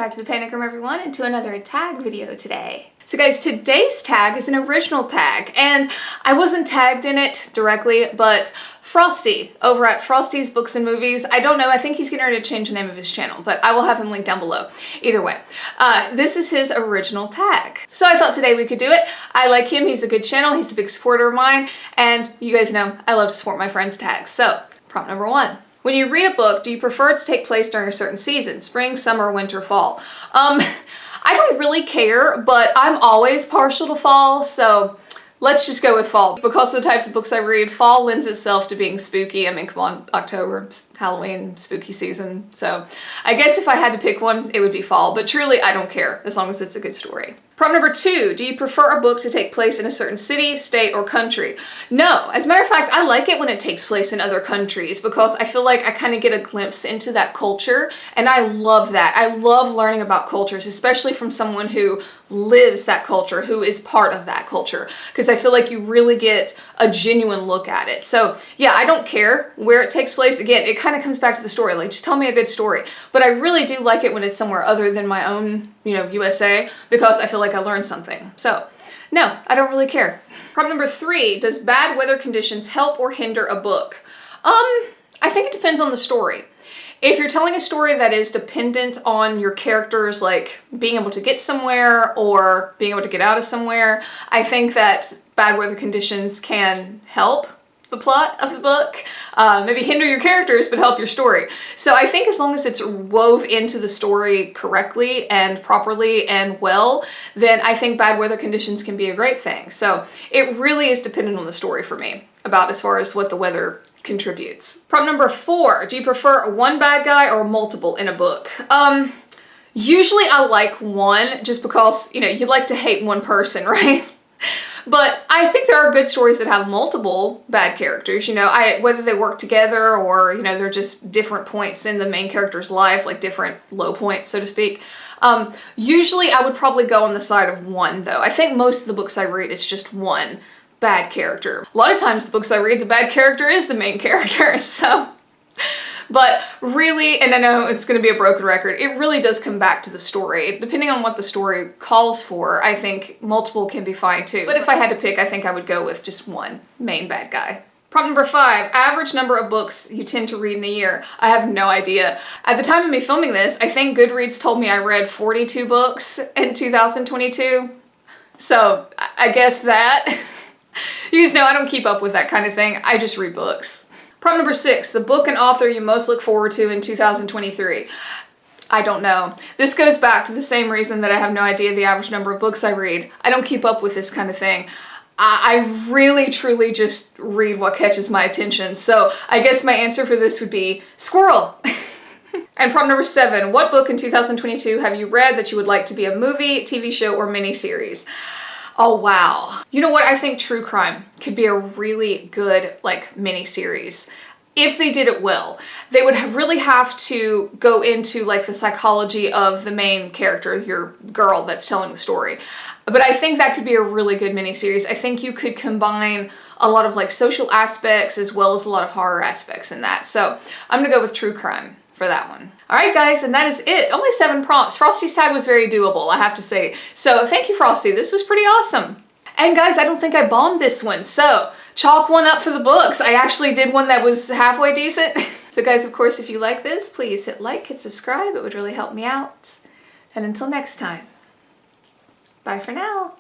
back to the Panic Room, everyone, and to another tag video today. So guys, today's tag is an original tag, and I wasn't tagged in it directly, but Frosty over at Frosty's Books and Movies, I don't know, I think he's getting ready to change the name of his channel, but I will have him linked down below. Either way, this is his original tag. So I thought today we could do it. I like him, he's a good channel, he's a big supporter of mine, and you guys know I love to support my friends' tags. So, prompt number 1. When you read a book, do you prefer it to take place during a certain season? Spring, summer, winter, fall? I don't really care, but I'm always partial to fall, so let's just go with fall. Because of the types of books I read, fall lends itself to being spooky. I mean, come on, October, Halloween, spooky season. So I guess if I had to pick one, it would be fall, but truly I don't care as long as it's a good story. Prompt number 2, do you prefer a book to take place in a certain city, state, or country? No, as a matter of fact, I like it when it takes place in other countries because I feel like I kind of get a glimpse into that culture, and I love that. I love learning about cultures, especially from someone who lives that culture, who is part of that culture, because I feel like you really get a genuine look at it. So yeah, I don't care where it takes place. Again, it kind of comes back to the story, like just tell me a good story. But I really do like it when it's somewhere other than my own, USA, because I feel like I learned something. So no, I don't really care. Prompt number 3, does bad weather conditions help or hinder a book? I think it depends on the story. If you're telling a story that is dependent on your characters, like being able to get somewhere or being able to get out of somewhere, I think that bad weather conditions can help the plot of the book, maybe hinder your characters, but help your story. So I think as long as it's wove into the story correctly and properly and well, then I think bad weather conditions can be a great thing. So it really is dependent on the story for me, about as far as what the weather contributes. Prompt number 4, do you prefer one bad guy or multiple in a book? Usually I like one just because, you'd like to hate one person, right? But I think there are good stories that have multiple bad characters, whether they work together or, they're just different points in the main character's life, like different low points, so to speak. Usually I would probably go on the side of one, though. I think most of the books I read, it's just one bad character. A lot of times the books I read, the bad character is the main character, so. But really, and I know it's going to be a broken record, it really does come back to the story. Depending on what the story calls for, I think multiple can be fine too. But if I had to pick, I think I would go with just one main bad guy. Prompt number 5, average number of books you tend to read in a year. I have no idea. At the time of me filming this, I think Goodreads told me I read 42 books in 2022. So I guess that. You guys know I don't keep up with that kind of thing. I just read books. Prompt number 6, the book and author you most look forward to in 2023. I don't know. This goes back to the same reason that I have no idea the average number of books I read. I don't keep up with this kind of thing. I really, truly just read what catches my attention. So I guess my answer for this would be squirrel. And prompt number 7, what book in 2022 have you read that you would like to be a movie, TV show, or miniseries? Oh, wow. You know what? I think true crime could be a really good, mini-series. If they did it well. They would really have to go into, the psychology of the main character, your girl that's telling the story. But I think that could be a really good mini-series. I think you could combine a lot of, social aspects as well as a lot of horror aspects in that. So I'm gonna go with true crime for that one. Alright guys, and that is it. Only 7 prompts. Frosty's tag was very doable, I have to say. So thank you, Frosty. This was pretty awesome. And guys, I don't think I bombed this one, so chalk one up for the books. I actually did one that was halfway decent. So guys, of course, if you like this, please hit like, hit subscribe. It would really help me out. And until next time, bye for now.